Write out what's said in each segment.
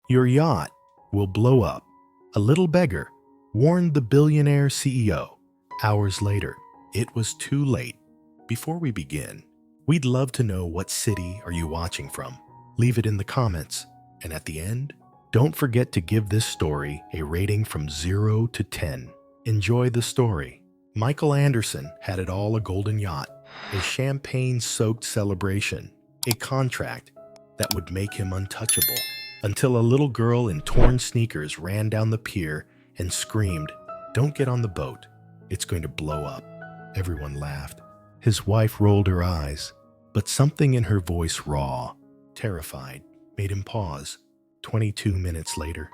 Your yacht will blow up. A little beggar warned the billionaire CEO. Hours later, it was too late. Before we begin, we'd love to know what city are you watching from. Leave it in the comments. And at the end, don't forget to give this story a rating from 0 to 10. Enjoy the story. Michael Anderson had it all: a golden yacht, a champagne-soaked celebration, a contract that would make him untouchable, until a little girl in torn sneakers ran down the pier and screamed, "Don't get on the boat. It's going to blow up." Everyone laughed. His wife rolled her eyes, but something in her voice, raw, terrified, made him pause. 22 minutes later,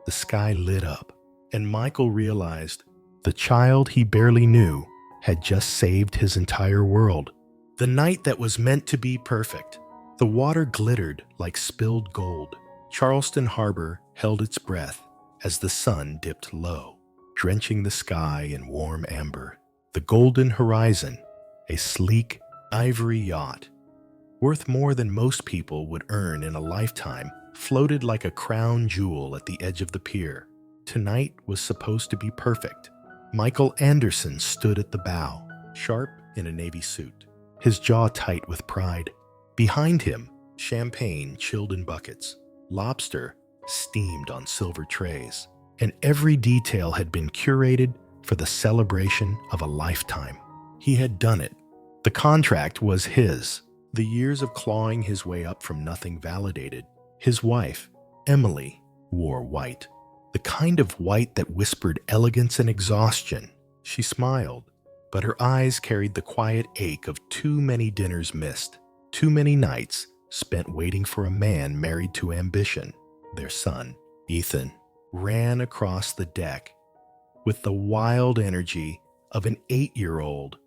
the sky lit up, and Michael realized the child he barely knew had just saved his entire world. The night that was meant to be perfect. The water glittered like spilled gold. Charleston Harbor held its breath as the sun dipped low, drenching the sky in warm amber. The golden horizon, a sleek ivory yacht, worth more than most people would earn in a lifetime, floated like a crown jewel at the edge of the pier. Tonight was supposed to be perfect. Michael Anderson stood at the bow, sharp in a navy suit, his jaw tight with pride. Behind him, champagne chilled in buckets, lobster steamed on silver trays, and every detail had been curated for the celebration of a lifetime. He had done it. The contract was his. The years of clawing his way up from nothing validated. His wife, Emily, wore white. The kind of white that whispered elegance and exhaustion. She smiled, but her eyes carried the quiet ache of too many dinners missed, too many nights spent waiting for a man married to ambition. Their son, Ethan, ran across the deck with the wild energy of an 8-year-old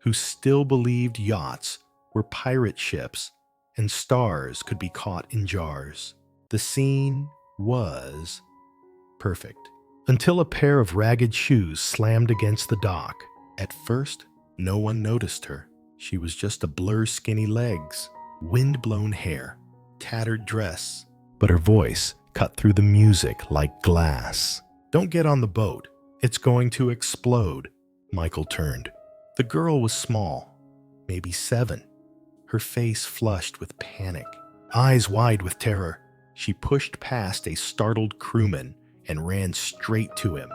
who still believed yachts were pirate ships and stars could be caught in jars. The scene was perfect, until a pair of ragged shoes slammed against the dock. At first, no one noticed her. She was just a blur: skinny legs, wind-blown hair, tattered dress. But her voice cut through the music like glass. "Don't get on the boat. It's going to explode." Michael turned. The girl was small, maybe 7, her face flushed with panic, eyes wide with terror. She pushed past a startled crewman and ran straight to him,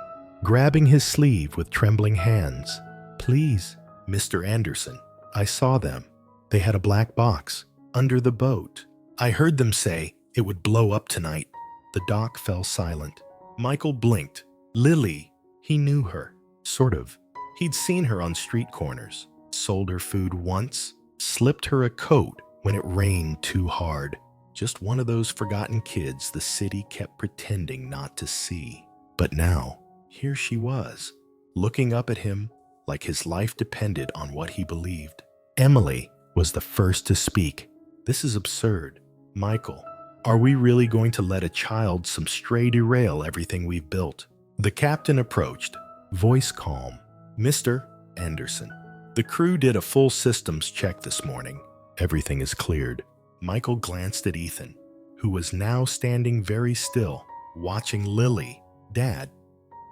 grabbing his sleeve with trembling hands. "Please, Mr. Anderson, I saw them. They had a black box under the boat. I heard them say it would blow up tonight." The dock fell silent. Michael blinked. Lily, he knew her, sort of. He'd seen her on street corners, sold her food once, slipped her a coat when it rained too hard. Just one of those forgotten kids the city kept pretending not to see. But now, here she was, looking up at him like his life depended on what he believed. Emily was the first to speak. "This is absurd. Michael, are we really going to let a child some stray derail everything we've built?" The captain approached, voice calm. "Mr. Anderson, the crew did a full systems check this morning. Everything is cleared." Michael glanced at Ethan, who was now standing very still, watching Lily. "Dad,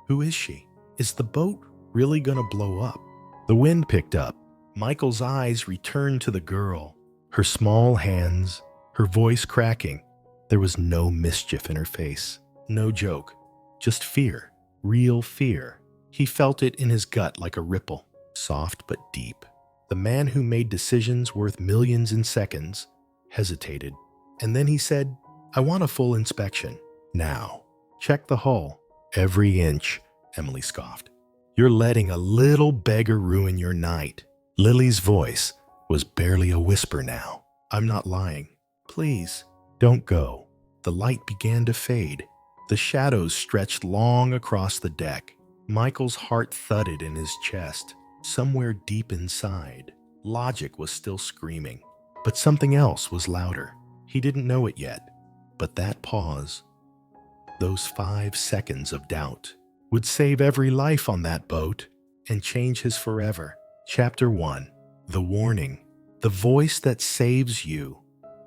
who is she? Is the boat really gonna blow up?" The wind picked up. Michael's eyes returned to the girl, her small hands, her voice cracking. There was no mischief in her face, no joke, just fear, real fear. He felt it in his gut like a ripple, soft but deep. The man who made decisions worth millions in seconds hesitated, and then he said, "I want a full inspection. Now. Check the hull." "Every inch," Emily scoffed. "You're letting a little beggar ruin your night." Lily's voice was barely a whisper now. "I'm not lying. Please, don't go." The light began to fade. The shadows stretched long across the deck. Michael's heart thudded in his chest. Somewhere deep inside, logic was still screaming. But something else was louder. He didn't know it yet. But that pause, those 5 seconds of doubt, would save every life on that boat and change his forever. Chapter 1. The Warning. The voice that saves you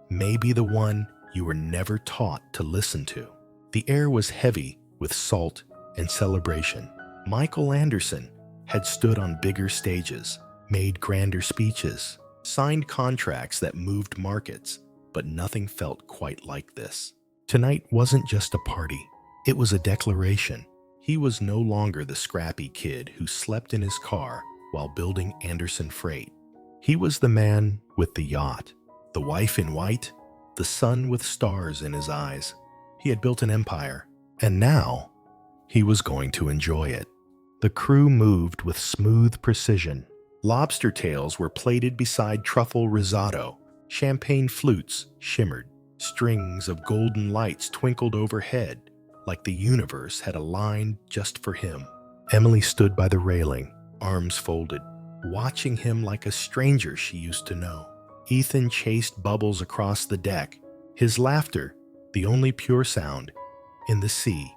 may be the one you were never taught to listen to. The air was heavy with salt and celebration. Michael Anderson had stood on bigger stages, made grander speeches, signed contracts that moved markets, but nothing felt quite like this. Tonight wasn't just a party, it was a declaration. He was no longer the scrappy kid who slept in his car while building Anderson Freight. He was the man with the yacht, the wife in white, the sun with stars in his eyes. He had built an empire, and now he was going to enjoy it. The crew moved with smooth precision. Lobster tails were plated beside truffle risotto. Champagne flutes shimmered. Strings of golden lights twinkled overhead, like the universe had aligned just for him. Emily stood by the railing, arms folded, watching him like a stranger she used to know. Ethan chased bubbles across the deck, his laughter the only pure sound in the sea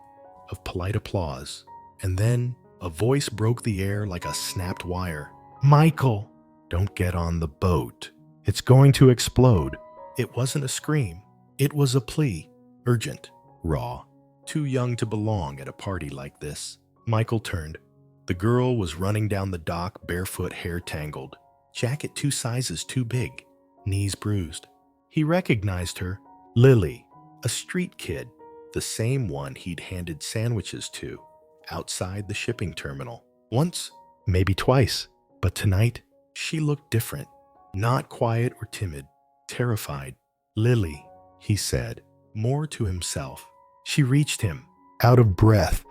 of polite applause. And then a voice broke the air like a snapped wire. "Michael, don't get on the boat. It's going to explode." It wasn't a scream. It was a plea, urgent, raw, too young to belong at a party like this. Michael turned. The girl was running down the dock, barefoot, hair tangled, jacket 2 sizes too big, knees bruised. He recognized her, Lily, a street kid, the same one he'd handed sandwiches to outside the shipping terminal. Once, maybe twice, but tonight she looked different, not quiet or timid, terrified. "Lily," he said, more to himself. She reached him, out of breath,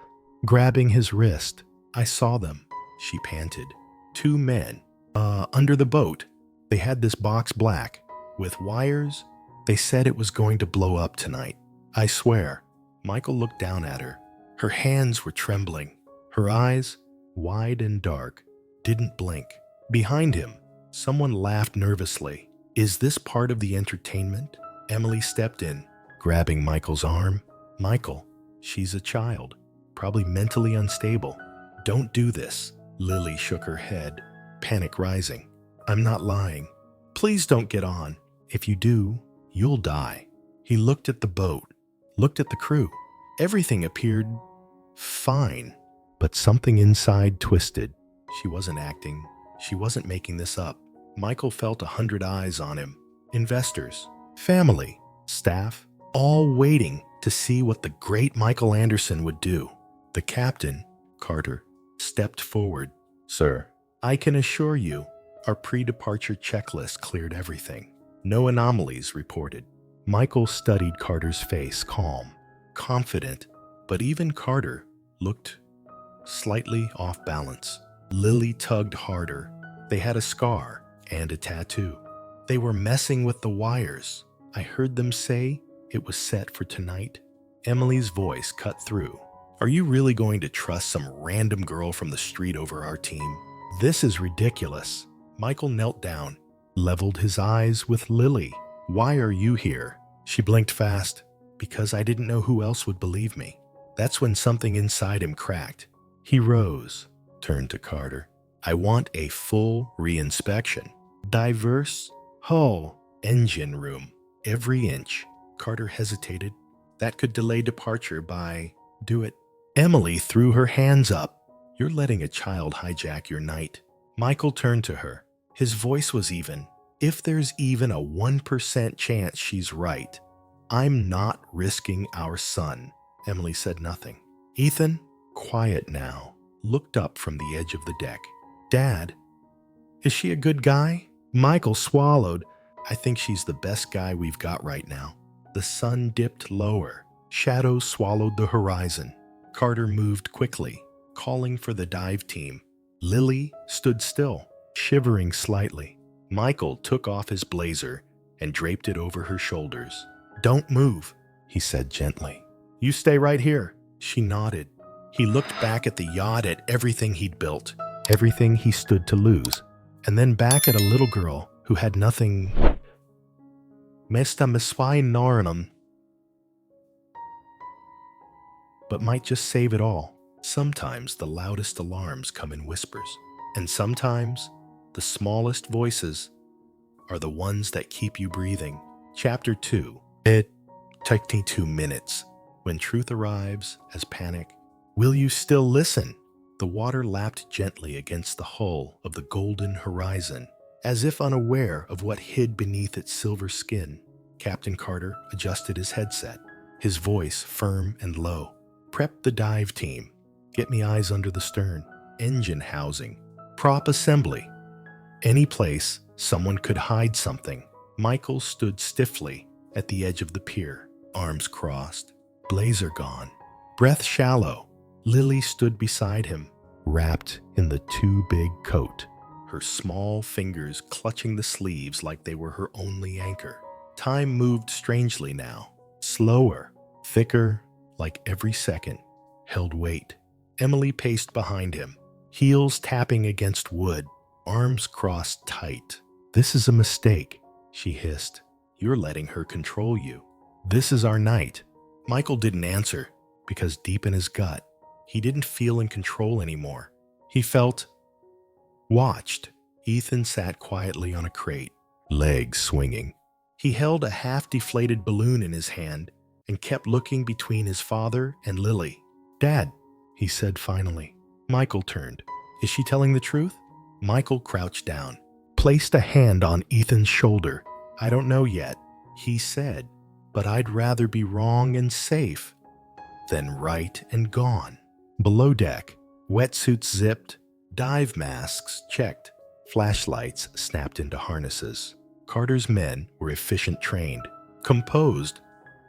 grabbing his wrist. "I saw them," she panted. 2 men, under the boat. They had this box black, with wires. They said it was going to blow up tonight. I swear." Michael looked down at her. Her hands were trembling. Her eyes, wide and dark, didn't blink. Behind him, someone laughed nervously. "Is this part of the entertainment?" Emily stepped in, grabbing Michael's arm. "Michael, she's a child, probably mentally unstable. Don't do this." Lily shook her head, panic rising. "I'm not lying. Please don't get on. If you do, you'll die." He looked at the boat, looked at the crew. Everything appeared fine, but something inside twisted. She wasn't acting. She wasn't making this up. Michael felt 100 eyes on him. Investors, family, staff, all waiting to see what the great Michael Anderson would do. The captain, Carter, stepped forward. "Sir, I can assure you, our pre-departure checklist cleared everything. No anomalies reported." Michael studied Carter's face, calm, confident, but even Carter looked slightly off balance. Lily tugged harder. They had a scar and a tattoo. They were messing with the wires. I heard them say it was set for tonight. Emily's voice cut through. "Are you really going to trust some random girl from the street over our team? This is ridiculous." Michael knelt down, leveled his eyes with Lily. "Why are you here?" She blinked fast. "Because I didn't know who else would believe me." That's when something inside him cracked. He rose, turned to Carter. "I want a full reinspection. Diverse hull, engine room, every inch." Carter hesitated. "That could delay departure by..." "Do it." Emily threw her hands up. "You're letting a child hijack your night." Michael turned to her. His voice was even. "If there's even a 1% chance she's right, I'm not risking our son." Emily said nothing. Ethan, quiet now, looked up from the edge of the deck. "Dad, is she a good guy?" Michael swallowed. "I think she's the best guy we've got right now." The sun dipped lower. Shadows swallowed the horizon. Carter moved quickly, calling for the dive team. Lily stood still, shivering slightly. Michael took off his blazer and draped it over her shoulders. "Don't move," he said gently. "You stay right here." She nodded. He looked back at the yacht, at everything he'd built, everything he stood to lose, and then back at a little girl who had nothing. Mesta miswai narnum, but might just save it all. Sometimes the loudest alarms come in whispers, and sometimes the smallest voices are the ones that keep you breathing. Chapter 2. 22 minutes. When truth arrives as panic, will you still listen? The water lapped gently against the hull of the golden horizon, as if unaware of what hid beneath its silver skin. Captain Carter adjusted his headset, his voice firm and low. Prep the dive team. Get me eyes under the stern. Engine housing. Prop assembly. Any place someone could hide something. Michael stood stiffly at the edge of the pier, arms crossed, blazer gone, breath shallow. Lily stood beside him, wrapped in the too big coat, her small fingers clutching the sleeves like they were her only anchor. Time moved strangely now, slower, thicker, like every second held weight. Emily paced behind him, heels tapping against wood, arms crossed tight. "This is a mistake," she hissed. "You're letting her control you. This is our night." Michael didn't answer because deep in his gut, he didn't feel in control anymore. He felt watched. Ethan sat quietly on a crate, legs swinging. He held a half-deflated balloon in his hand and kept looking between his father and Lily. "Dad," he said finally. Michael turned. "Is she telling the truth?" Michael crouched down, placed a hand on Ethan's shoulder. "I don't know yet," he said, "but I'd rather be wrong and safe than right and gone." Below deck, wetsuits zipped, dive masks checked, flashlights snapped into harnesses. Carter's men were efficient, trained, composed,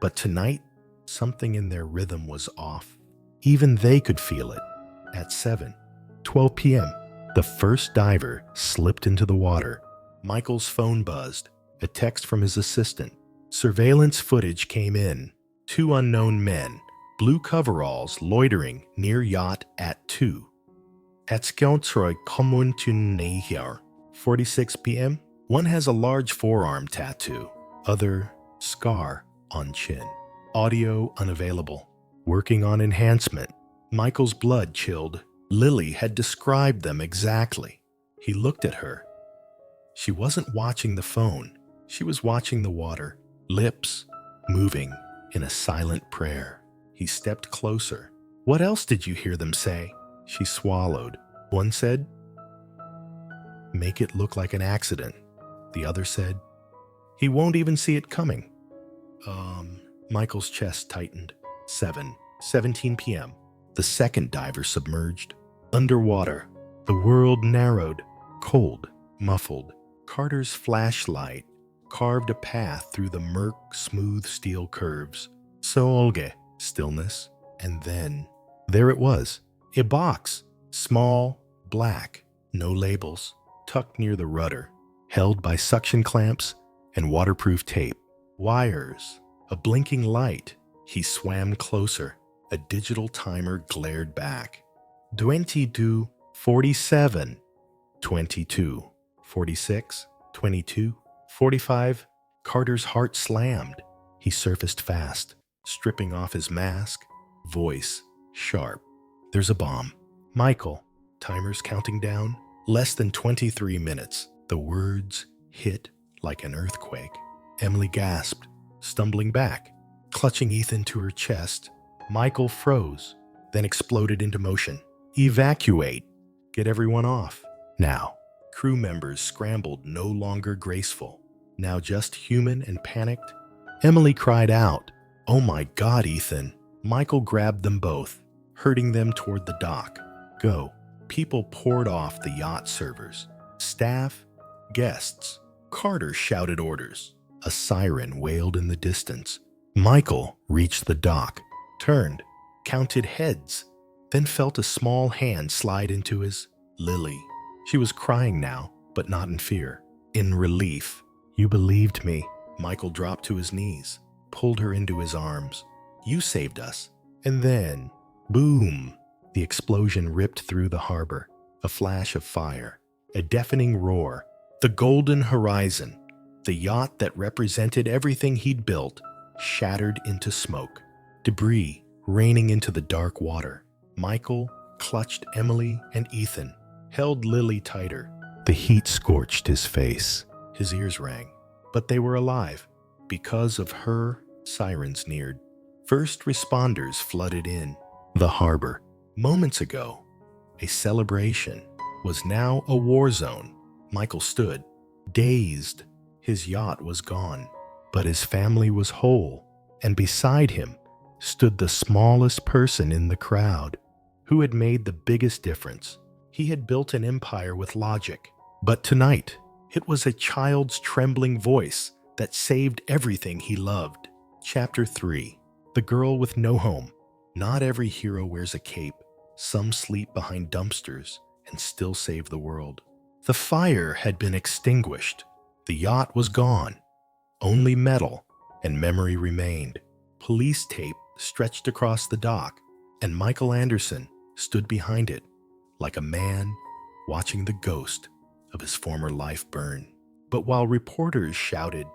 but tonight, something in their rhythm was off. Even they could feel it. At 7:12 p.m., the first diver slipped into the water. Michael's phone buzzed, a text from his assistant. Surveillance footage came in. 2 unknown men, blue coveralls, loitering near Yacht at 2. At Skjoldsrøy kommunen here, 46 p.m. One has a large forearm tattoo, other scar on chin. Audio unavailable. Working on enhancement. Michael's blood chilled. Lily had described them exactly. He looked at her. She wasn't watching the phone. She was watching the water, lips moving in a silent prayer. He stepped closer. "What else did you hear them say?" She swallowed. One said, "Make it look like an accident." The other said, "He won't even see it coming." Michael's chest tightened. 7:17 p.m. The second diver submerged. Underwater, the world narrowed, cold, muffled. Carter's flashlight carved a path through the murk, smooth steel curves. So Olga, stillness, and then there it was, a box, small, black, no labels, tucked near the rudder, held by suction clamps and waterproof tape. Wires, a blinking light. He swam closer. A digital timer glared back. 22, 47, 22, 46, 22, 45. Carter's heart slammed. He surfaced fast, stripping off his mask, voice sharp. "There's a bomb." "Michael," timer's counting down. Less than 23 minutes. The words hit like an earthquake. Emily gasped, stumbling back, clutching Ethan to her chest. Michael froze, then exploded into motion. "Evacuate! Get everyone off." Now, crew members scrambled, no longer graceful, now just human and panicked. Emily cried out, "Oh my God, Ethan!" Michael grabbed them both, herding them toward the dock. "Go." People poured off the yacht servers. Staff, guests. Carter shouted orders. A siren wailed in the distance. Michael reached the dock, turned, counted heads, then felt a small hand slide into his. Lily. She was crying now, but not in fear, in relief. "You believed me." Michael dropped to his knees, pulled her into his arms. "You saved us." And then, boom, the explosion ripped through the harbor. A flash of fire, a deafening roar. The golden horizon, the yacht that represented everything he'd built, shattered into smoke. Debris raining into the dark water. Michael clutched Emily and Ethan, held Lily tighter. The heat scorched his face. His ears rang. But they were alive, because of her Sirens neared. First responders flooded in. The harbor, moments ago, a celebration, was now a war zone. Michael stood, dazed. His yacht was gone, but his family was whole, and beside him stood the smallest person in the crowd, who had made the biggest difference. He had built an empire with logic, but tonight it was a child's trembling voice that saved everything he loved. Chapter 3. The Girl with No Home. Not every hero wears a cape. Some sleep behind dumpsters and still save the world. The fire had been extinguished. The yacht was gone. Only metal and memory remained. Police tape stretched across the dock, and Michael Anderson stood behind it, like a man watching the ghost of his former life burn. But while reporters shouted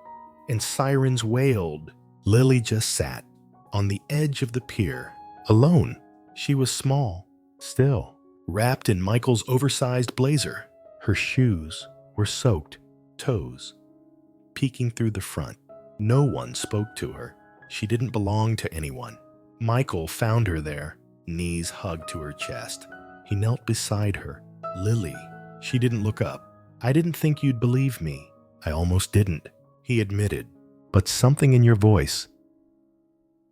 and sirens wailed, Lily just sat on the edge of the pier, alone. She was small, still, wrapped in Michael's oversized blazer. Her shoes were soaked, toes peeking through the front. No one spoke to her. She didn't belong to anyone. Michael found her there, knees hugged to her chest. He knelt beside her. Lily. She didn't look up. I didn't think you'd believe me. I almost didn't, he admitted. But something in your voice,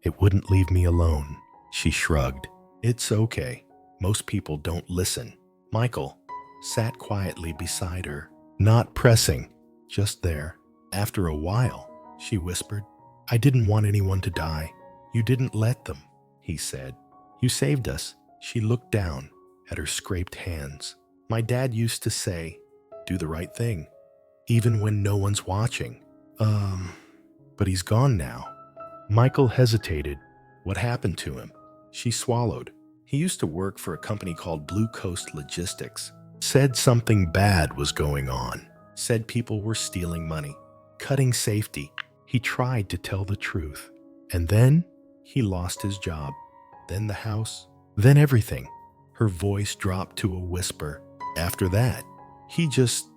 it wouldn't leave me alone. She shrugged. It's okay. Most people don't listen. Michael sat quietly beside her, not pressing, just there. After a while, she whispered, I didn't want anyone to die. You didn't let them, he said. You saved us. She looked down at her scraped hands. My dad used to say, do the right thing, even when no one's watching. But he's gone now. Michael hesitated. What happened to him? She swallowed. He used to work for a company called Blue Coast Logistics. Said something bad was going on. Said people were stealing money, cutting safety. He tried to tell the truth. And then he lost his job. Then the house. Then everything. Her voice dropped to a whisper. After that, he just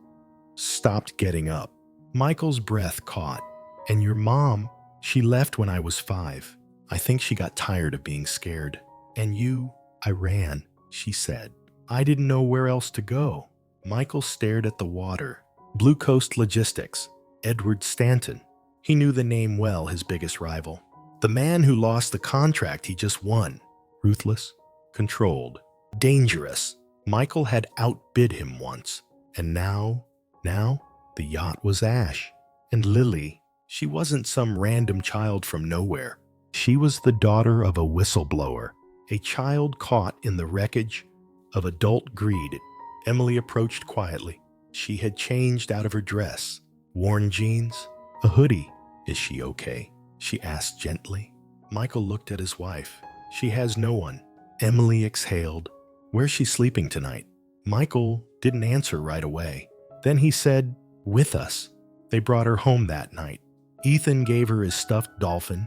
stopped getting up. Michael's breath caught. And your mom, she left when I was 5. I think she got tired of being scared. And you, I ran, she said. I didn't know where else to go. Michael stared at the water. Blue Coast Logistics. Edward Stanton. He knew the name well, his biggest rival. The man who lost the contract he just won. Ruthless, controlled, dangerous. Michael had outbid him once. And now, the yacht was ash. And Lily, she wasn't some random child from nowhere. She was the daughter of a whistleblower, a child caught in the wreckage of adult greed. Emily approached quietly. She had changed out of her dress, worn jeans, a hoodie. Is she okay? She asked gently. Michael looked at his wife. She has no one. Emily exhaled. Where's she sleeping tonight? Michael didn't answer right away. Then he said, with us. They brought her home that night. Ethan gave her his stuffed dolphin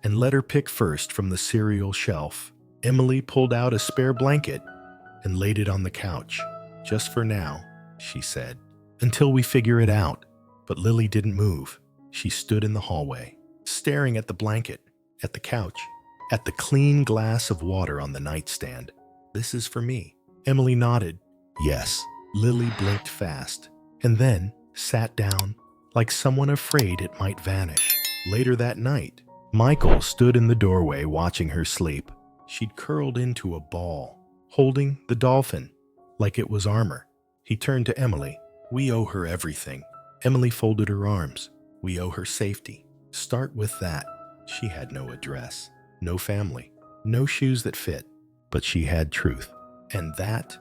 and let her pick first from the cereal shelf. Emily pulled out a spare blanket and laid it on the couch. Just for now, she said, until we figure it out. But Lily didn't move. She stood in the hallway, staring at the blanket, at the couch, at the clean glass of water on the nightstand. This is for me. Emily nodded. Yes. Lily blinked fast, and then sat down like someone afraid it might vanish. Later that night, Michael stood in the doorway watching her sleep. She'd curled into a ball, holding the dolphin like it was armor. He turned to Emily. We owe her everything. Emily folded her arms. We owe her safety. Start with that. She had no address, no family, no shoes that fit, but she had truth. And that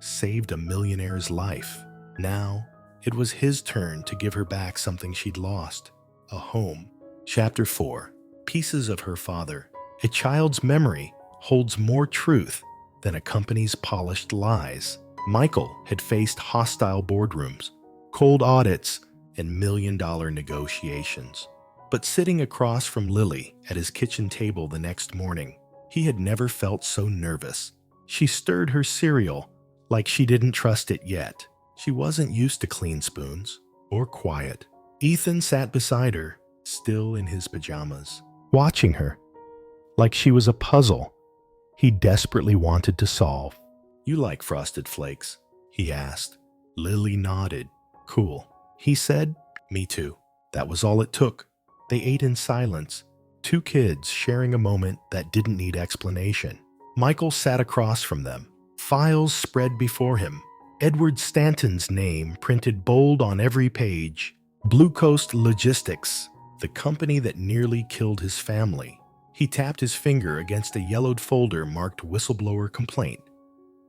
saved a millionaire's life. Now, it was his turn to give her back something she'd lost, a home. Chapter 4. Pieces of her father. A child's memory holds more truth than a company's polished lies. Michael had faced hostile boardrooms, cold audits, and million-dollar negotiations. But sitting across from Lily at his kitchen table the next morning, he had never felt so nervous. She stirred her cereal like she didn't trust it yet. She wasn't used to clean spoons or quiet. Ethan sat beside her, still in his pajamas, watching her, like she was a puzzle he desperately wanted to solve. "You like frosted flakes?" he asked. Lily nodded. "Cool," he said. "Me too." That was all it took. They ate in silence, two kids sharing a moment that didn't need explanation. Michael sat across from them, files spread before him. Edward Stanton's name printed bold on every page. Blue Coast Logistics, the company that nearly killed his family. He tapped his finger against a yellowed folder marked Whistleblower Complaint.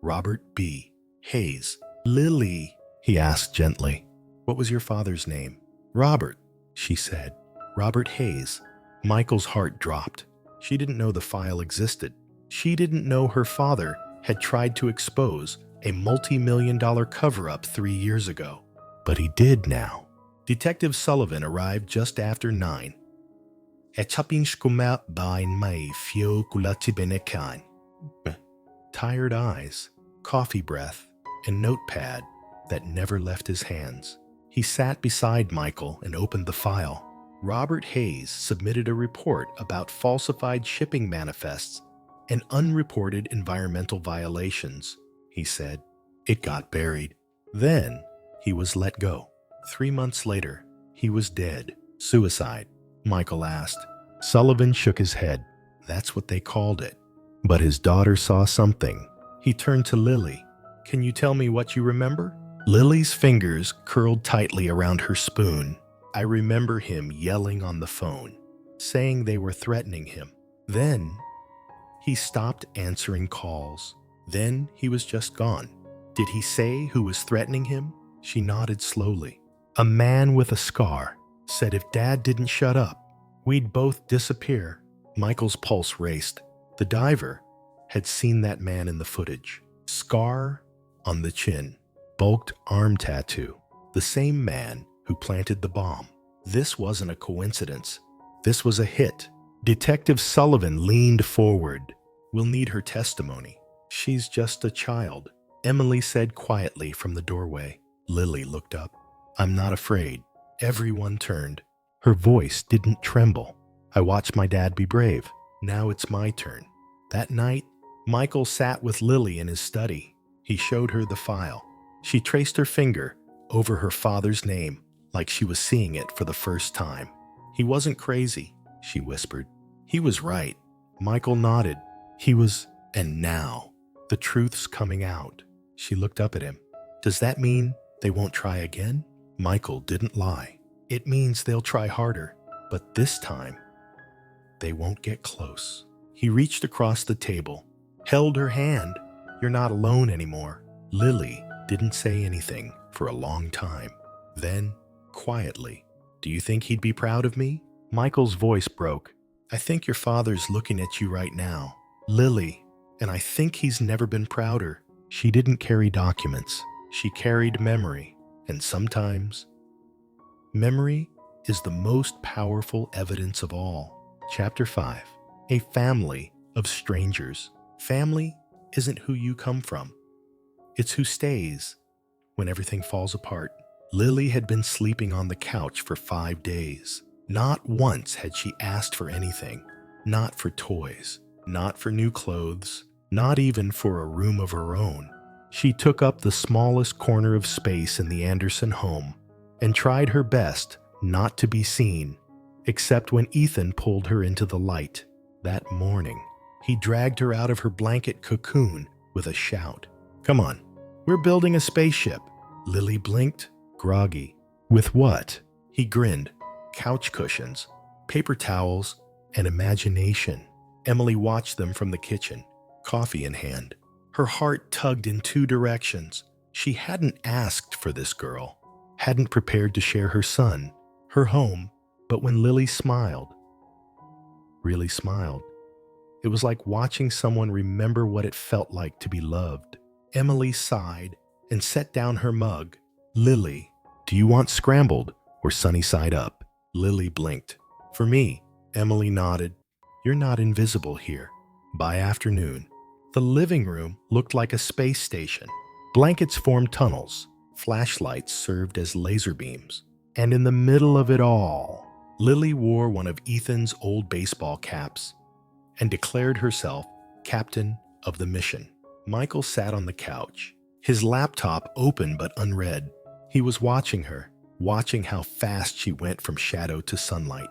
Robert B. Hayes. "Lily," he asked gently, "what was your father's name?" "Robert," she said. "Robert Hayes." Michael's heart dropped. She didn't know the file existed. She didn't know her father had tried to expose a multi-million-dollar cover-up 3 years ago. But he did now. Detective Sullivan arrived just after 9. Tired eyes, coffee breath, and notepad that never left his hands. He sat beside Michael and opened the file. Robert Hayes submitted a report about falsified shipping manifests and unreported environmental violations, he said. It got buried. Then he was let go. 3 months later, he was dead. Suicide, Michael asked. Sullivan shook his head. That's what they called it. But his daughter saw something. He turned to Lily. Can you tell me what you remember? Lily's fingers curled tightly around her spoon. I remember him yelling on the phone, saying they were threatening him. Then he stopped answering calls. Then he was just gone. Did he say who was threatening him? She nodded slowly. A man with a scar said if Dad didn't shut up, we'd both disappear. Michael's pulse raced. The diver had seen that man in the footage. Scar on the chin, bulked arm tattoo. The same man who planted the bomb. This wasn't a coincidence. This was a hit. Detective Sullivan leaned forward. We'll need her testimony. She's just a child, Emily said quietly from the doorway. Lily looked up. I'm not afraid. Everyone turned. Her voice didn't tremble. I watched my dad be brave. Now it's my turn. That night, Michael sat with Lily in his study. He showed her the file. She traced her finger over her father's name like she was seeing it for the first time. He wasn't crazy, she whispered. He was right. Michael nodded. He was, and now, the truth's coming out. She looked up at him. Does that mean they won't try again? Michael didn't lie. It means they'll try harder, but this time, they won't get close. He reached across the table, held her hand. You're not alone anymore. Lily didn't say anything for a long time. Then, quietly, do you think he'd be proud of me? Michael's voice broke. I think your father's looking at you right now. Lily, and I think he's never been prouder. She didn't carry documents. She carried memory, and sometimes, memory is the most powerful evidence of all. Chapter 5. A family of strangers. Family isn't who you come from. It's who stays when everything falls apart. Lily had been sleeping on the couch for 5 days. Not once had she asked for anything. Not for toys. Not for new clothes. Not even for a room of her own. She took up the smallest corner of space in the Anderson home and tried her best not to be seen, except when Ethan pulled her into the light. That morning, he dragged her out of her blanket cocoon with a shout. Come on, we're building a spaceship. Lily blinked, groggy. With what? He grinned. Couch cushions, paper towels, and imagination. Emily watched them from the kitchen, coffee in hand. Her heart tugged in 2 directions. She hadn't asked for this girl, hadn't prepared to share her son, her home, but when Lily smiled, really smiled, it was like watching someone remember what it felt like to be loved. Emily sighed and set down her mug. Lily, do you want scrambled or sunny side up? Lily blinked. For me, Emily nodded. You're not invisible here. By afternoon, the living room looked like a space station. Blankets formed tunnels. Flashlights served as laser beams. And in the middle of it all, Lily wore one of Ethan's old baseball caps and declared herself captain of the mission. Michael sat on the couch, his laptop open but unread. He was watching her, watching how fast she went from shadow to sunlight.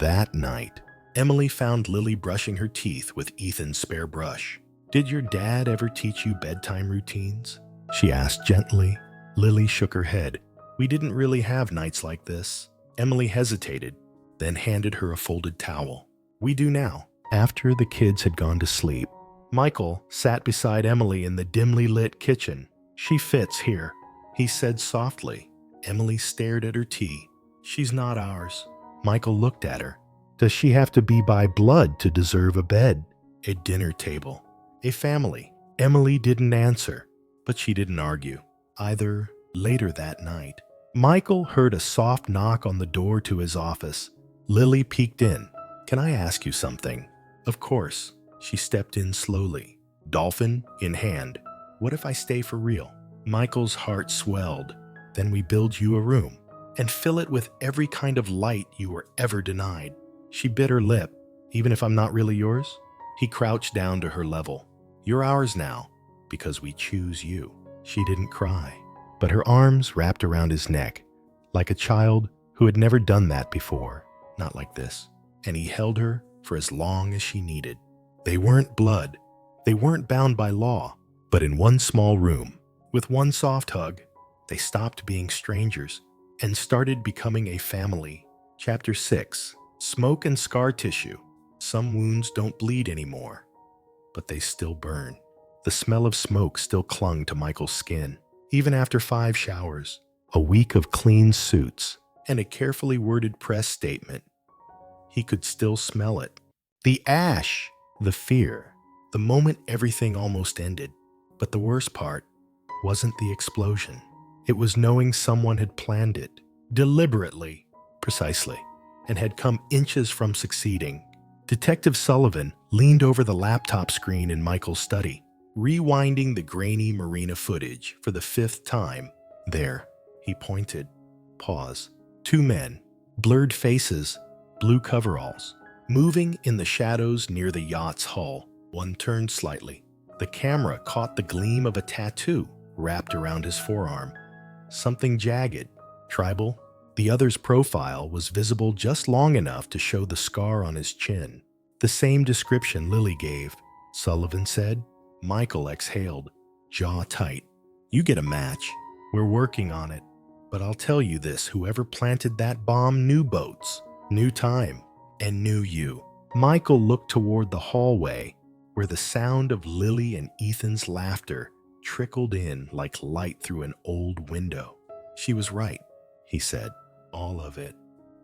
That night, Emily found Lily brushing her teeth with Ethan's spare brush. "Did your dad ever teach you bedtime routines?" she asked gently. Lily shook her head. "We didn't really have nights like this." Emily hesitated, then handed her a folded towel. "We do now." After the kids had gone to sleep, Michael sat beside Emily in the dimly lit kitchen. "She fits here," he said softly. Emily stared at her tea. "She's not ours." Michael looked at her. "Does she have to be by blood to deserve a bed, a dinner table, a family?" Emily didn't answer, but she didn't argue either. Later that night, Michael heard a soft knock on the door to his office. Lily peeked in. "Can I ask you something?" "Of course." She stepped in slowly, dolphin in hand. "What if I stay for real?" Michael's heart swelled. "Then we build you a room and fill it with every kind of light you were ever denied." She bit her lip. "Even if I'm not really yours?" He crouched down to her level. "You're ours now, because we choose you." She didn't cry, but her arms wrapped around his neck, like a child who had never done that before. Not like this. And he held her for as long as she needed. They weren't blood. They weren't bound by law. But in one small room, with one soft hug, they stopped being strangers and started becoming a family. Chapter 6. Smoke and scar tissue. Some wounds don't bleed anymore, but they still burn. The smell of smoke still clung to Michael's skin, even after 5 showers, a week of clean suits, and a carefully worded press statement. He could still smell it. The ash, the fear, the moment everything almost ended. But the worst part wasn't the explosion. It was knowing someone had planned it, deliberately, precisely, and had come inches from succeeding. Detective Sullivan leaned over the laptop screen in Michael's study, rewinding the grainy marina footage for the 5th time. "There," he pointed. Pause. 2 men, blurred faces, blue coveralls, moving in the shadows near the yacht's hull. One turned slightly. The camera caught the gleam of a tattoo wrapped around his forearm. Something jagged, tribal. The other's profile was visible just long enough to show the scar on his chin. "The same description Lily gave," Sullivan said. Michael exhaled, jaw tight. "You get a match. We're working on it. But I'll tell you this, whoever planted that bomb knew boats, knew time, and knew you." Michael looked toward the hallway, where the sound of Lily and Ethan's laughter trickled in like light through an old window. "She was right," he said. "All of it."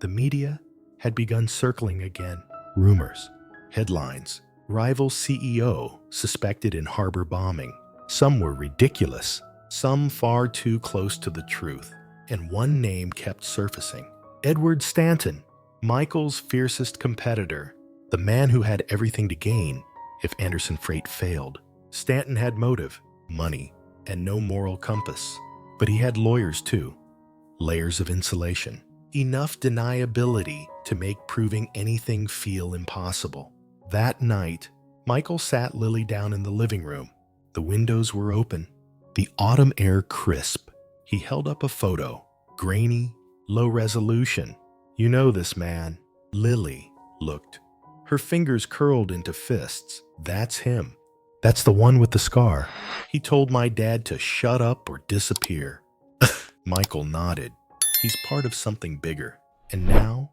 The media had begun circling again. Rumors, headlines, rival CEO suspected in harbor bombing. Some were ridiculous, some far too close to the truth. And one name kept surfacing. Edward Stanton, Michael's fiercest competitor, the man who had everything to gain if Anderson Freight failed. Stanton had motive, money, and no moral compass. But he had lawyers too. Layers of insulation. Enough deniability to make proving anything feel impossible. That night, Michael sat Lily down in the living room. The windows were open, the autumn air crisp. He held up a photo, grainy, low resolution. "You know this man." Lily looked. Her fingers curled into fists. "That's him. That's the one with the scar. He told my dad to shut up or disappear." Michael nodded. "He's part of something bigger. And now,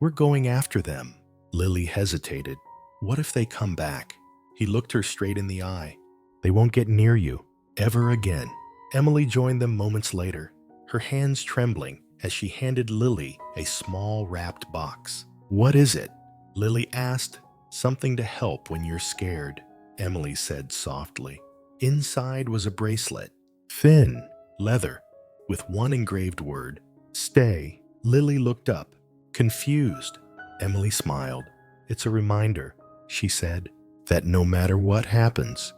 we're going after them." Lily hesitated. "What if they come back?" He looked her straight in the eye. "They won't get near you, ever again." Emily joined them moments later, her hands trembling as she handed Lily a small wrapped box. "What is it?" Lily asked. "Something to help when you're scared," Emily said softly. Inside was a bracelet, thin, leather, with one engraved word, "Stay." Lily looked up, confused. Emily smiled. "It's a reminder," she said, "that no matter what happens,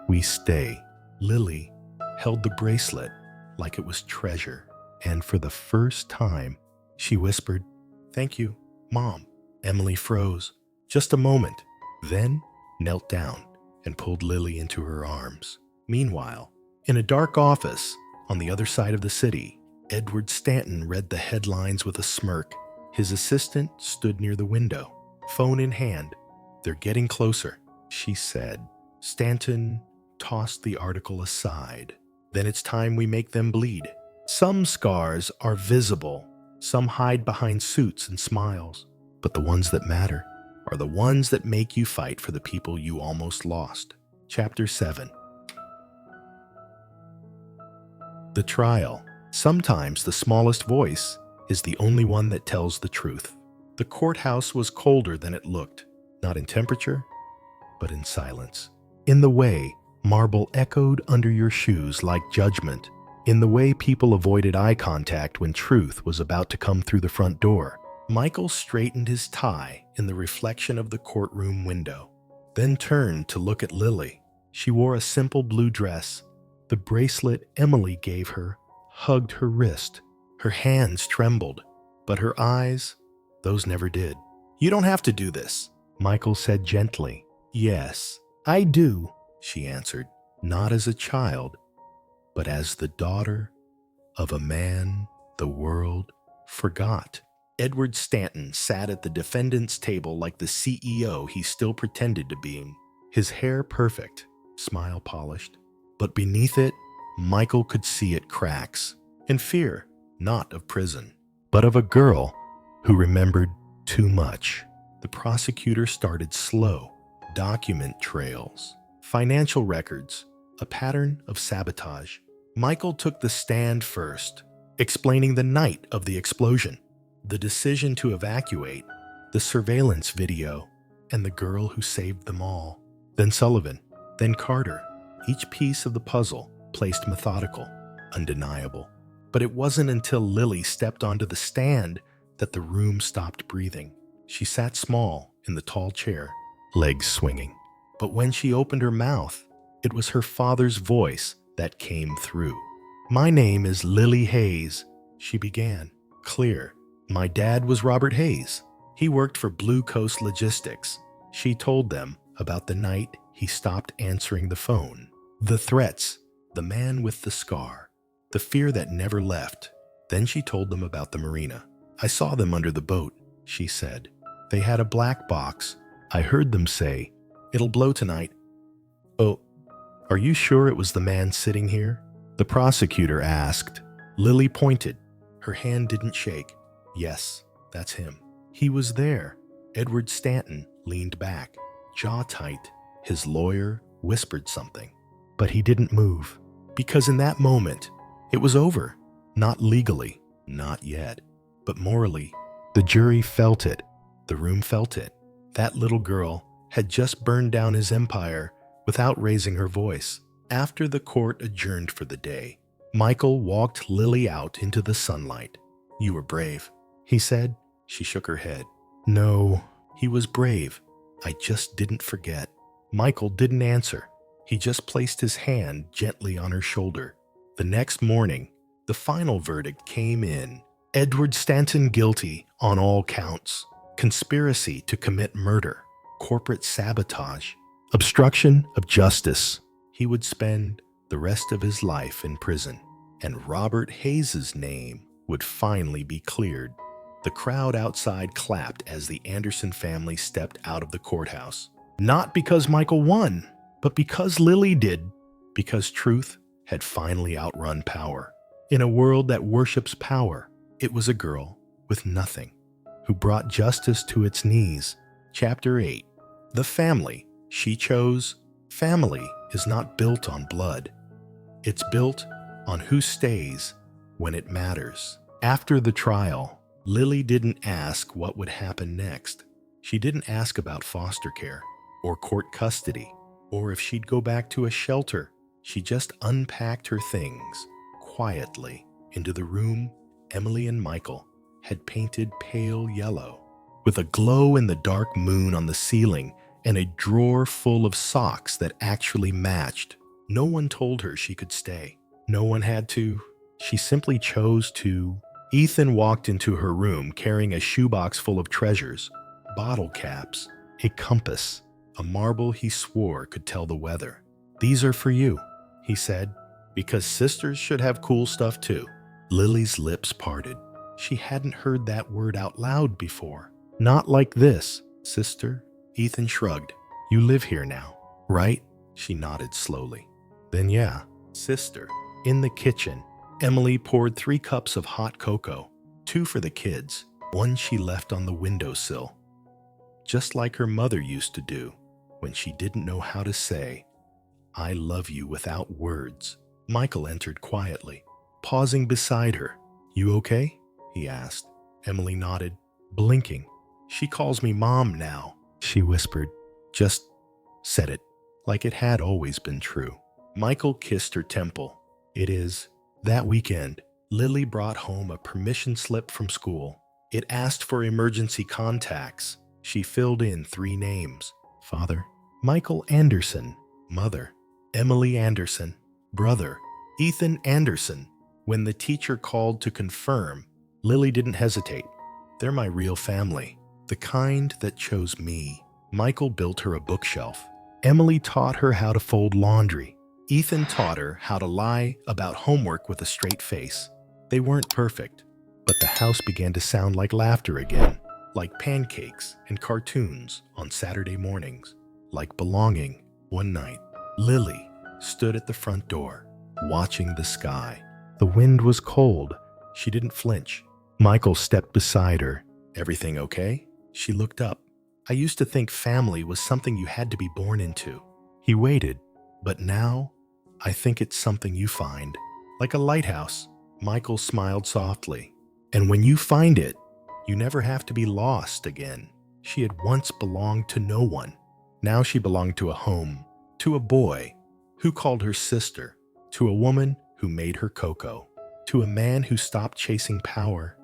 we stay." Lily held the bracelet like it was treasure, and for the first time, she whispered, Thank you, Mom. Emily froze. Just a moment, then knelt down and pulled Lily into her arms. Meanwhile, in a dark office on the other side of the city, Edward Stanton read the headlines with a smirk. His assistant stood near the window, phone in hand. They're getting closer, she said. Stanton tossed the article aside. Then it's time we make them bleed. Some scars are visible, some hide behind suits and smiles, but the ones that matter are the ones that make you fight for the people you almost lost. Chapter 7. The trial. Sometimes the smallest voice is the only one that tells the truth. The courthouse was colder than it looked, not in temperature, but in silence. In the way marble echoed under your shoes like judgment, in the way people avoided eye contact when truth was about to come through the front door. Michael straightened his tie in the reflection of the courtroom window, then turned to look at Lily. She wore a simple blue dress. The bracelet Emily gave her hugged her wrist. Her hands trembled, but her eyes, those never did. You don't have to do this, Michael said gently. Yes, I do, she answered, not as a child, but as the daughter of a man the world forgot. Edward Stanton sat at the defendant's table like the CEO he still pretended to be, his hair perfect, smile polished. But beneath it, Michael could see it cracks, and fear, not of prison, but of a girl who remembered too much. The prosecutor started slow. Document trails, financial records, a pattern of sabotage. Michael took the stand first, explaining the night of the explosion, the decision to evacuate, the surveillance video, and the girl who saved them all. Then Sullivan, then Carter, each piece of the puzzle placed methodical, undeniable. But it wasn't until Lily stepped onto the stand that the room stopped breathing. She sat small in the tall chair, legs swinging. But when she opened her mouth, it was her father's voice that came through. My name is Lily Hayes, she began, clear. My dad was Robert Hayes. He worked for Blue Coast Logistics. She told them about the night he stopped answering the phone, the threats, the man with the scar, the fear that never left. Then she told them about the marina. I saw them under the boat, she said. They had a black box. I heard them say, it'll blow tonight. Oh, are you sure it was the man sitting here? The prosecutor asked. Lily pointed. Her hand didn't shake. Yes, that's him. He was there. Edward Stanton leaned back, jaw tight. His lawyer whispered something, but he didn't move. Because in that moment, it was over. Not legally, not yet, but morally. The jury felt it. The room felt it. That little girl had just burned down his empire without raising her voice. After the court adjourned for the day, Michael walked Lily out into the sunlight. You were brave, he said. She shook her head. No, he was brave. I just didn't forget. Michael didn't answer. He just placed his hand gently on her shoulder. The next morning, the final verdict came in. Edward Stanton guilty on all counts. Conspiracy to commit murder, corporate sabotage, obstruction of justice. He would spend the rest of his life in prison, and Robert Hayes's name would finally be cleared. The crowd outside clapped as the Anderson family stepped out of the courthouse. Not because Michael won, but because Lily did. Because truth had finally outrun power. In a world that worships power, it was a girl with nothing who brought justice to its knees. Chapter 8. The family she chose. Family is not built on blood. It's built on who stays when it matters. After the trial, Lily didn't ask what would happen next. She didn't ask about foster care or court custody or if she'd go back to a shelter. She just unpacked her things quietly into the room Emily and Michael had painted pale yellow, with a glow-in-the-dark moon on the ceiling and a drawer full of socks that actually matched. No one told her she could stay. No one had to. She simply chose to. Ethan walked into her room carrying a shoebox full of treasures, bottle caps, a compass, a marble he swore could tell the weather. "These are for you," he said, "because sisters should have cool stuff too." Lily's lips parted. She hadn't heard that word out loud before. "Not like this, sister." Ethan shrugged. "You live here now, right?" She nodded slowly. "Then yeah, sister." In the kitchen, Emily poured 3 cups of hot cocoa, 2 for the kids, 1 she left on the windowsill. Just like her mother used to do when she didn't know how to say, "I love you" without words. Michael entered quietly, pausing beside her. "You okay?" he asked. Emily nodded, blinking. "She calls me Mom now," she whispered. Just said it, like it had always been true. Michael kissed her temple. "It is." That weekend, Lily brought home a permission slip from school. It asked for emergency contacts. She filled in 3 names. Father, Michael Anderson. Mother, Emily Anderson. Brother, Ethan Anderson. When the teacher called to confirm, Lily didn't hesitate. "They're my real family, the kind that chose me." Michael built her a bookshelf. Emily taught her how to fold laundry. Ethan taught her how to lie about homework with a straight face. They weren't perfect, but the house began to sound like laughter again, like pancakes and cartoons on Saturday mornings, like belonging. One night, Lily stood at the front door, watching the sky. The wind was cold. She didn't flinch. Michael stepped beside her. "Everything okay?" She looked up. "I used to think family was something you had to be born into." He waited. "But now, I think it's something you find. Like a lighthouse." Michael smiled softly. "And when you find it, you never have to be lost again." She had once belonged to no one. Now she belonged to a home, to a boy who called her sister, to a woman who made her cocoa, to a man who stopped chasing power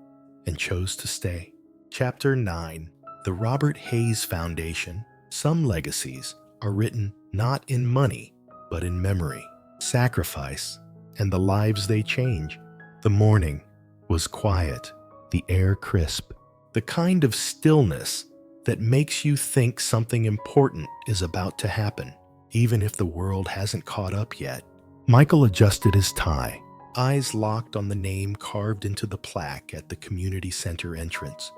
and chose to stay. Chapter 9. The Robert Hayes Foundation. Some legacies are written not in money, but in memory, sacrifice, and the lives they change. The morning was quiet, the air crisp, the kind of stillness that makes you think something important is about to happen, even if the world hasn't caught up yet. Michael adjusted his tie, eyes locked on the name carved into the plaque at the community center entrance.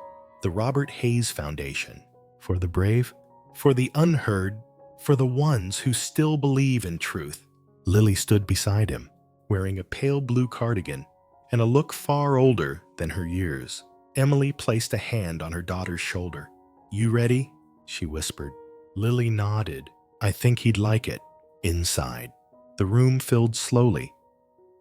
The Robert Hayes Foundation. For the brave, for the unheard, for the ones who still believe in truth. Lily stood beside him, wearing a pale blue cardigan and a look far older than her years. Emily placed a hand on her daughter's shoulder. "You ready?" she whispered. Lily nodded. "I think he'd like it." Inside, the room filled slowly.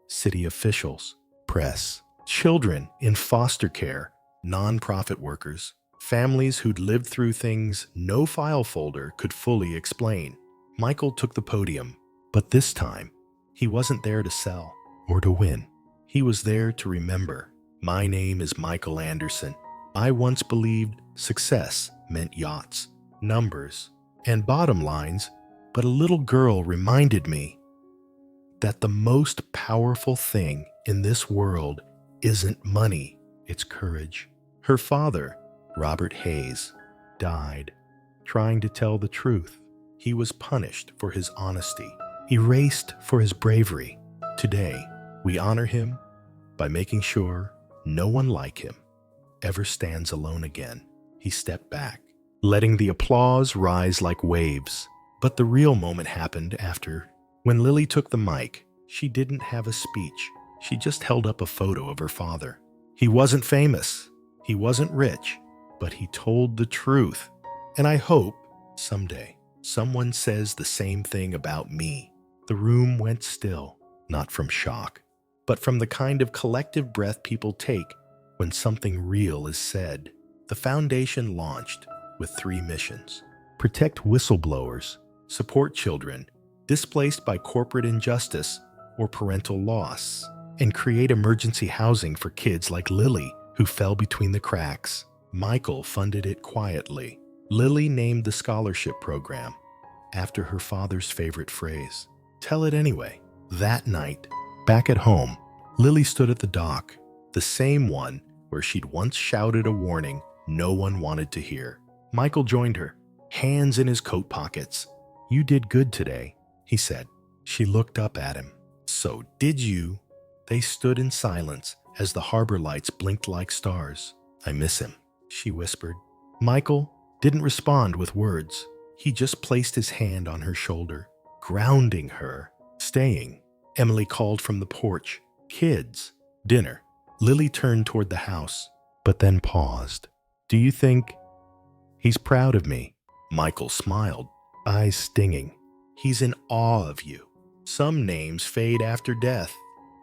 City officials, press, children in foster care, nonprofit workers, families who'd lived through things no file folder could fully explain. Michael took the podium, but this time, he wasn't there to sell or to win. He was there to remember. "My name is Michael Anderson. I once believed success meant yachts, numbers, and bottom lines, but a little girl reminded me that the most powerful thing in this world isn't money, it's courage." Her father, Robert Hayes, died trying to tell the truth. He was punished for his honesty, erased for his bravery. Today, we honor him by making sure no one like him ever stands alone again. He stepped back, letting the applause rise like waves. But the real moment happened after. When Lily took the mic, she didn't have a speech. She just held up a photo of her father. He wasn't famous. He wasn't rich, but he told the truth. And I hope, someday, someone says the same thing about me. The room went still, not from shock, but from the kind of collective breath people take when something real is said. The foundation launched with 3 missions: protect whistleblowers, support children displaced by corporate injustice or parental loss, and create emergency housing for kids like Lily who fell between the cracks. Michael funded it quietly. Lily named the scholarship program after her father's favorite phrase, "Tell it anyway." That night, back at home, Lily stood at the dock, the same one where she'd once shouted a warning no one wanted to hear. Michael joined her, hands in his coat pockets. "You did good today," he said. She looked up at him. "So did you?" They stood in silence as the harbor lights blinked like stars. "I miss him," she whispered. Michael didn't respond with words. He just placed his hand on her shoulder, grounding her, staying. Emily called from the porch. "Kids, dinner." Lily turned toward the house, but then paused. "Do you think he's proud of me?" Michael smiled, eyes stinging. "He's in awe of you. Some names fade after death,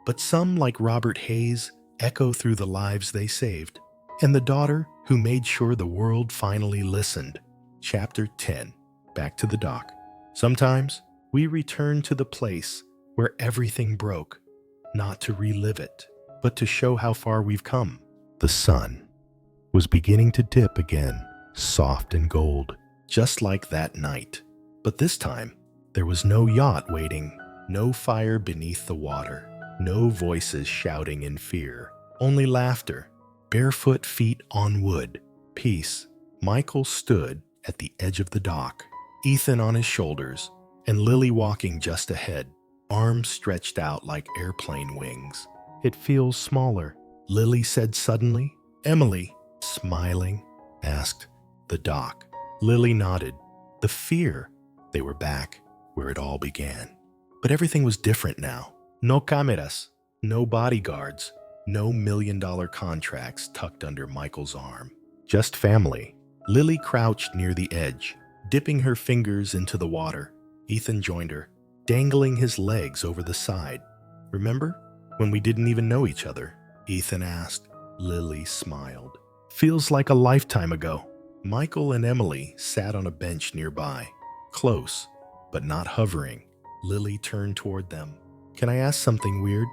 but some, like Robert Hayes, echo through the lives they saved. And the daughter who made sure the world finally listened." Chapter 10. Back to the dock. Sometimes we return to the place where everything broke, not to relive it, but to show how far we've come. The sun was beginning to dip again, soft and gold, just like that night. But this time, there was no yacht waiting, no fire beneath the water, no voices shouting in fear, only laughter, barefoot feet on wood, peace. Michael stood at the edge of the dock, Ethan on his shoulders, and Lily walking just ahead, arms stretched out like airplane wings. "It feels smaller," Lily said suddenly. Emily, smiling, asked, "The dock?" Lily nodded. The fear. They were back where it all began. But everything was different now. No cameras, no bodyguards, no million-dollar contracts tucked under Michael's arm. Just family. Lily crouched near the edge, dipping her fingers into the water. Ethan joined her, dangling his legs over the side. "Remember when we didn't even know each other?" Ethan asked. Lily smiled. "Feels like a lifetime ago." Michael and Emily sat on a bench nearby, close, but not hovering. Lily turned toward them. "Can I ask something weird?"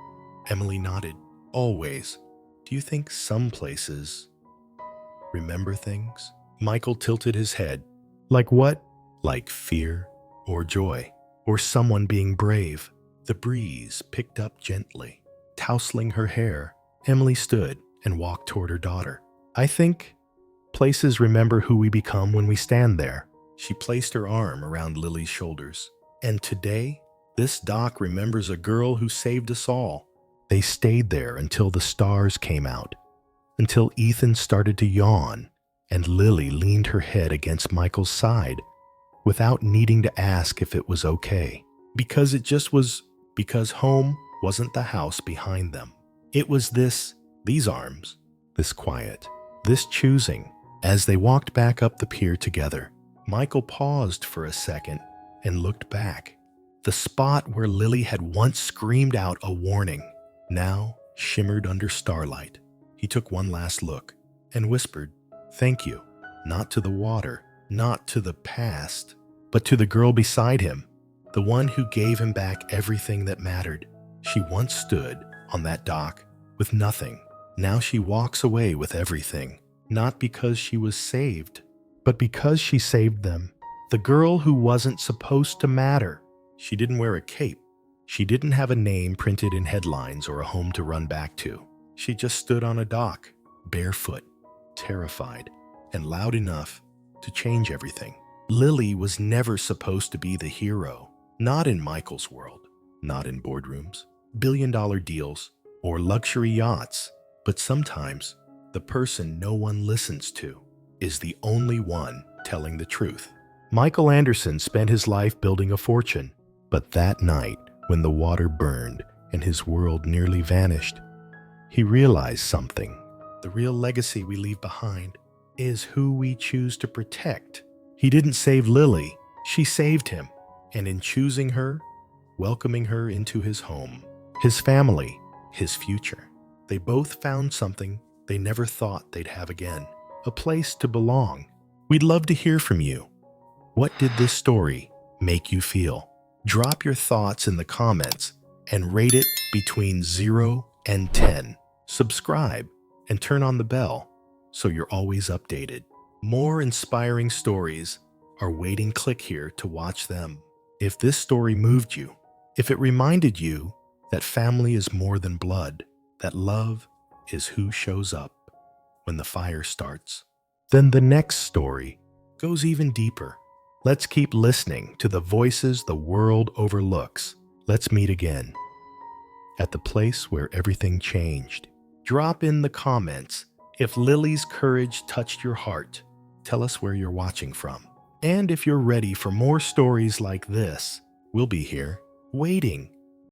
Emily nodded. "Always. Do you think some places remember things?" Michael tilted his head. "Like what?" "Like fear or joy or someone being brave." The breeze picked up gently, tousling her hair. Emily stood and walked toward her daughter. "I think places remember who we become when we stand there." She placed her arm around Lily's shoulders. "And today, this dock remembers a girl who saved us all." They stayed there until the stars came out, until Ethan started to yawn, and Lily leaned her head against Michael's side without needing to ask if it was okay. Because it just was, because home wasn't the house behind them. It was these arms, this quiet, this choosing. As they walked back up the pier together, Michael paused for a second and looked back. The spot where Lily had once screamed out a warning now shimmered under starlight. He took one last look and whispered, "Thank you," not to the water, not to the past, but to the girl beside him, the one who gave him back everything that mattered. She once stood on that dock with nothing. Now she walks away with everything, not because she was saved, but because she saved them. The girl who wasn't supposed to matter. She didn't wear a cape. She didn't have a name printed in headlines or a home to run back to. She just stood on a dock, barefoot, terrified, and loud enough to change everything. Lily was never supposed to be the hero, not in Michael's world, not in boardrooms, billion-dollar deals, or luxury yachts. But sometimes, the person no one listens to is the only one telling the truth. Michael Anderson spent his life building a fortune, but that night, when the water burned and his world nearly vanished, he realized something. The real legacy we leave behind is who we choose to protect. He didn't save Lily, she saved him. And in choosing her, welcoming her into his home, his family, his future, they both found something they never thought they'd have again, a place to belong. We'd love to hear from you. What did this story make you feel? Drop your thoughts in the comments and rate it between 0 and 10. Subscribe and turn on the bell so you're always updated. More inspiring stories are waiting. Click here to watch them. If this story moved you, if it reminded you that family is more than blood, that love is who shows up when the fire starts. Then the next story goes even deeper. Let's keep listening to the voices the world overlooks. Let's meet again at the place where everything changed. Drop in the comments if Lily's courage touched your heart. Tell us where you're watching from. And if you're ready for more stories like this, we'll be here, waiting